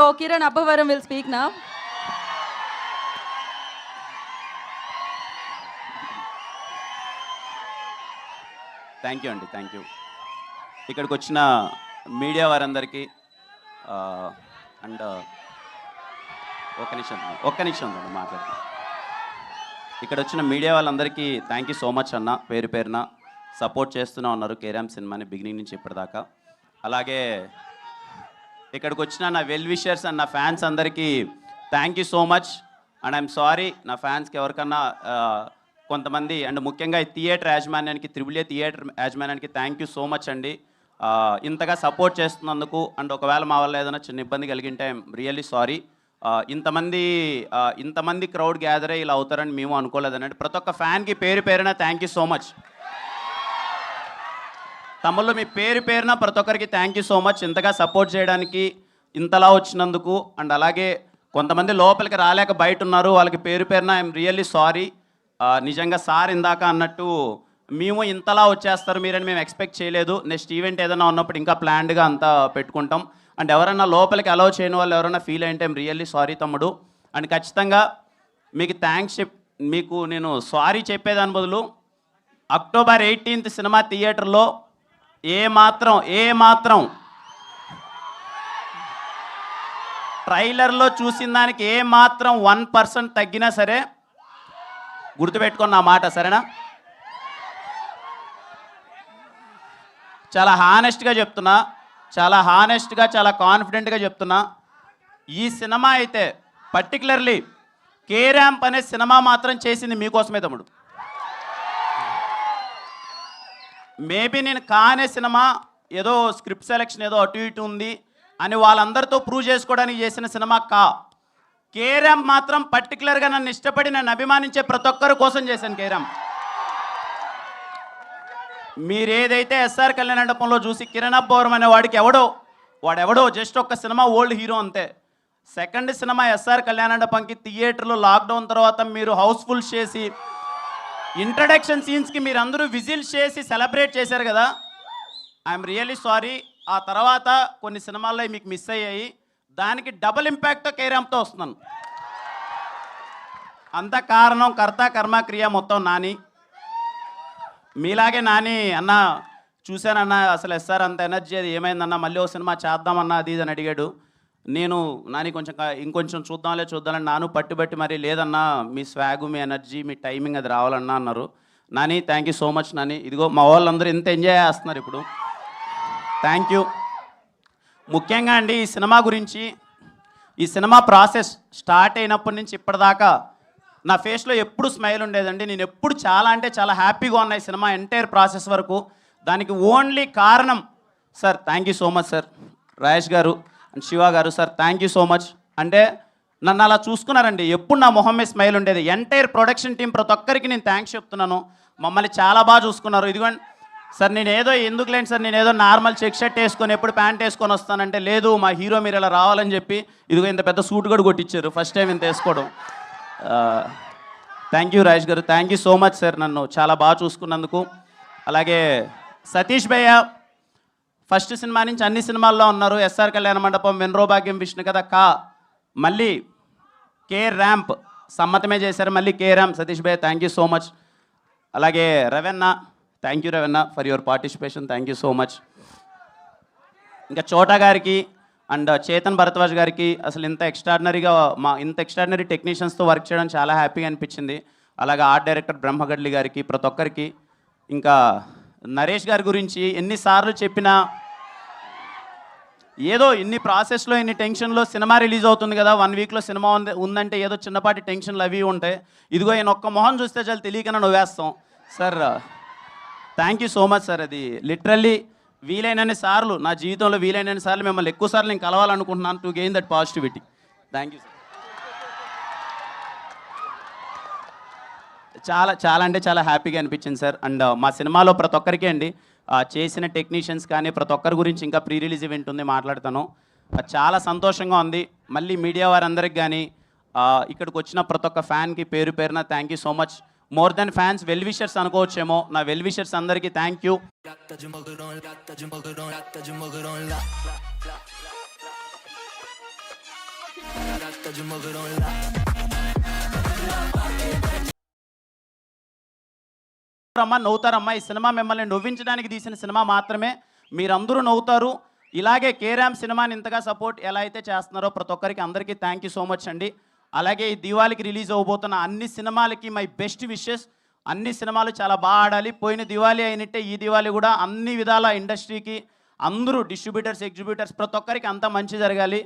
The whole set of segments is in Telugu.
So Kiran Appavaram will speak now. Thank you అండి, థ్యాంక్ యూ. ఇక్కడికి వచ్చిన మీడియా వారందరికీ అండ్ ఒక్క నిమిషం మాట్లాడతాను. ఇక్కడ వచ్చిన మీడియా వాళ్ళందరికీ థ్యాంక్ యూ సో మచ్ అన్న. పేరు పేరున సపోర్ట్ చేస్తూనే ఉన్నారు కేరామ్ సినిమాని బిగినింగ్ నుంచి ఇప్పటిదాకా. అలాగే ఇక్కడికి వచ్చిన నా వెల్ విషర్స్ అండ్ నా ఫ్యాన్స్ అందరికీ thank you so much. And I'm sorry నా ఫ్యాన్స్కి ఎవరికన్నా కొంతమంది అండ్ ముఖ్యంగా ఈ థియేటర్ యాజమాన్యానికి, త్రిబుల్ ఏ థియేటర్ యాజమాన్యానికి థ్యాంక్ యూ సో మచ్ అండి. ఇంతగా సపోర్ట్ చేస్తున్నందుకు. అండ్ ఒకవేళ మా వల్ల ఏదైనా చిన్న ఇబ్బంది కలిగింటే ఐఎమ్ రియల్లీ సారీ. ఇంతమంది క్రౌడ్ గ్యాదర్ అయ్యి ఇలా అవుతారని మేము అనుకోలేదనండి. ప్రతి ఒక్క ఫ్యాన్కి పేరు పేరున థ్యాంక్ యూ సో మచ్. తమ్ముళ్ళు మీ పేరు పేరున ప్రతి ఒక్కరికి థ్యాంక్ యూ సో మచ్ ఇంతగా సపోర్ట్ చేయడానికి, ఇంతలా వచ్చినందుకు. అండ్ అలాగే కొంతమంది లోపలికి రాలేక బయట ఉన్నారు, వాళ్ళకి పేరు పేరున ఐఎమ్ రియల్లీ సారీ. నిజంగా సార్ ఇందాక అన్నట్టు మేము ఇంతలా వచ్చేస్తారు మీరని మేము ఎక్స్పెక్ట్ చేయలేదు. నెక్స్ట్ ఈవెంట్ ఏదైనా ఉన్నప్పుడు ఇంకా ప్లాన్డ్గా అంతా పెట్టుకుంటాం. అండ్ ఎవరైనా లోపలికి అలౌ చేయని వాళ్ళు ఎవరైనా ఫీల్ అయింటే ఐఎమ్ రియల్లీ సారీ తమ్ముడు. అండ్ ఖచ్చితంగా మీకు మీకు నేను సారీ చెప్పేదాని బదులు అక్టోబర్ 18th సినిమా థియేటర్లో ఏ మాత్రం ట్రైలర్లో చూసిన దానికి ఏ మాత్రం 1% తగ్గినా సరే గుర్తుపెట్టుకున్న నా మాట, సరేనా? చాలా హానెస్ట్గా చెప్తున్నా, చాలా కాన్ఫిడెంట్గా చెప్తున్నా. ఈ సినిమా అయితే పర్టికులర్లీ కేరాంప్ అనే సినిమా మాత్రం చేసింది మీకోసమే తమ్ముడు. మేబీ నేను కానే సినిమా ఏదో స్క్రిప్ట్ సెలెక్షన్ ఏదో అటు ఇటు ఉంది అని వాళ్ళందరితో ప్రూవ్ చేసుకోవడానికి చేసిన సినిమా కేరాంప్ మాత్రం పర్టికులర్గా నన్ను ఇష్టపడి నన్ను అభిమానించే ప్రతి ఒక్కరి కోసం చేశాను కేరాంప్. మీరు ఏదైతే ఎస్ఆర్ కళ్యాణ మండపంలో చూసి కిరణ్ అబ్బవరం అనే వాడెవడో జస్ట్ ఒక్క సినిమా ఓల్డ్ హీరో అంతే. సెకండ్ సినిమా ఎస్ఆర్ కళ్యాణ మండపంకి థియేటర్లో లాక్డౌన్ తర్వాత మీరు హౌస్ఫుల్ చేసి ఇంట్రడక్షన్ సీన్స్కి మీరు అందరూ విజిల్స్ చేసి సెలబ్రేట్ చేశారు కదా, ఐఎమ్ రియల్లీ సారీ. ఆ తర్వాత కొన్ని సినిమాల్లో మీకు మిస్ అయ్యాయి, దానికి డబుల్ ఇంపాక్ట్తో కేరాంప్తో వస్తున్నాను. అంత కారణం కర్త కర్మ క్రియ మొత్తం నాని. మీలాగే నాని అన్న చూశానన్నా అసలు ఎస్ఆర్ అంత ఎనర్జీ అది ఏమైందన్నా, మళ్ళీ ఓ సినిమా చేద్దామన్నా అది ఇది అని అడిగాడు. నేను నాని ఇంకొంచెం చూద్దామని నాను పట్టుబట్టి మరి లేదన్నా మీ స్వాగు, మీ ఎనర్జీ, మీ టైమింగ్ అది రావాలన్నా అన్నారు. Nani thank you so much Nani. ఇదిగో మా వాళ్ళందరూ ఇంత ఎంజాయ్ చేస్తున్నారు ఇప్పుడు, థ్యాంక్ యూ. ముఖ్యంగా అండి ఈ సినిమా ప్రాసెస్ స్టార్ట్ అయినప్పటి నుంచి ఇప్పటిదాకా నా ఫేస్లో ఎప్పుడు స్మైల్ ఉండేదండి. నేను ఎప్పుడు చాలా హ్యాపీగా ఉన్నాయి సినిమా ఎంటైర్ ప్రాసెస్ వరకు. దానికి ఓన్లీ కారణం sir, thank you so much sir, Rajesh గారు అండ్ శివ గారు sir, thank you so much. అంటే నన్ను అలా చూసుకున్నారండి, ఎప్పుడు నా మొహం మీద స్మైల్ ఉండేది. ఎంటైర్ ప్రొడక్షన్ టీం ప్రతి ఒక్కరికి నేను థ్యాంక్స్ చెప్తున్నాను. మమ్మల్ని చాలా బాగా చూసుకున్నారు. ఇదిగోండి సార్, ఎందుకులేండి సార్, నేను ఏదో నార్మల్ చెక్ షర్ట్ వేసుకొని ఎప్పుడు ప్యాంట్ వేసుకొని వస్తానంటే, లేదు మా హీరో మీరు ఇలా రావాలని చెప్పి ఇదిగో ఇంత పెద్ద సూట్ కూడా కొట్టించారు ఫస్ట్ టైం ఇంత వేసుకోవడం. థ్యాంక్ యూ రాజేష్ గారు, thank you so much sir, నన్ను చాలా బాగా చూసుకున్నందుకు. అలాగే సతీష్ భయ్య ఫస్ట్ సినిమా నుంచి అన్ని సినిమాల్లో ఉన్నారు. ఎస్ఆర్ కళ్యాణ మండపం, వెన్రో భాగ్యం, విష్ణు కథ మళ్ళీ కేరాంప్ సమ్మతమే చేశారు, మళ్ళీ కేరాంప్. సతీష్ భయ్య థ్యాంక్ యూ సో మచ్. అలాగే Ravanna, thank you Ravanna for your participation, thank you so much. ఇంకా చోటా గారికి అండ్ చేతన్ భరద్వాజ్ గారికి అసలు ఇంత ఎక్స్ట్రాడినరీ టెక్నీషియన్స్తో వర్క్ చేయడం చాలా హ్యాపీగా అనిపించింది. అలాగే ఆర్ట్ డైరెక్టర్ బ్రహ్మగడ్లి గారికి, ప్రతి ఒక్కరికి. ఇంకా నరేష్ గారి గురించి ఎన్నిసార్లు చెప్పినా ఏదో ఇన్ని ప్రాసెస్లో ఇన్ని టెన్షన్లో సినిమా రిలీజ్ అవుతుంది కదా, 1 వీక్లో సినిమా ఉందంటే ఏదో చిన్నపాటి టెన్షన్లు అవి ఉంటాయి. ఇదిగో ఈయన ఒక్క మొహం చూస్తే చాలా తెలియకనే నవ్వేస్తాం sir. Thank you so much sir. అది లిటరల్లీ వీలైనన్ని సార్లు నా జీవితంలో వీలైనన్ని సార్లు మిమ్మల్ని ఎక్కువ సార్లు నేను కలవాలనుకుంటున్నాను to gain that positivity. Thank you sir. చాలా హ్యాపీగా అనిపించింది సార్. అండ్ మా సినిమాలో ప్రతి ఒక్కరికి అండి చేసిన టెక్నీషియన్స్ కానీ ప్రతి ఒక్కరి గురించి ఇంకా ప్రీ రిలీజ్ ఈవెంట్ ఉంది, మాట్లాడతాను. చాలా సంతోషంగా ఉంది. మళ్ళీ మీడియా వారందరికి కానీ ఇక్కడికి వచ్చిన ప్రతి ఒక్క ఫ్యాన్కి పేరు పేరున thank you so much. More than fans well wishers అనుకోవచ్చేమో, నా వెల్ విషర్స్ అందరికీ థ్యాంక్ యూ. అమ్మా నవ్వుతారమ్మా, ఈ సినిమా మిమ్మల్ని నవ్వించడానికి తీసిన సినిమా మాత్రమే. మీరందరూ నవ్వుతారు. ఇలాగే కేరామ్ సినిమాని ఇంతగా సపోర్ట్ ఎలా అయితే చేస్తున్నారో ప్రతి ఒక్కరికి అందరికీ థ్యాంక్ యూ సో మచ్ అండి. అలాగే ఈ దివాళీకి రిలీజ్ అవ్వబోతున్న అన్ని సినిమాలకి మై బెస్ట్ విషెస్. అన్ని సినిమాలు చాలా బాగా ఆడాలి. పోయిన దివాళీ అయినట్టే ఈ దివాళీ కూడా అన్ని విధాల ఇండస్ట్రీకి అందరూ డిస్ట్రిబ్యూటర్స్, ఎగ్జిబ్యూటర్స్ ప్రతి ఒక్కరికి అంతా మంచి జరగాలి.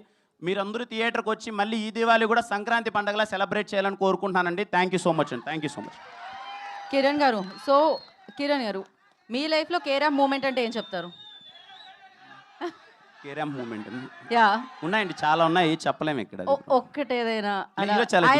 మీరందరూ థియేటర్కి వచ్చి మళ్ళీ ఈ దివాళీ కూడా సంక్రాంతి పండుగలా సెలబ్రేట్ చేయాలని కోరుకుంటున్నానండి. థ్యాంక్ యూ సో మచ్ అండి. Thank you so much. Kiran గారు, సో కిరణ్ గారు, మీ లైఫ్లో కేరామ్ మూమెంట్ అంటే ఏం చెప్తారు? కేరామ్ మూమెంట్ యా, ఉన్నాయండి, చాలా ఉన్నాయి, చెప్పలేము ఇక్కడ. ఒక్కటేదైనా ఇందులో చాలా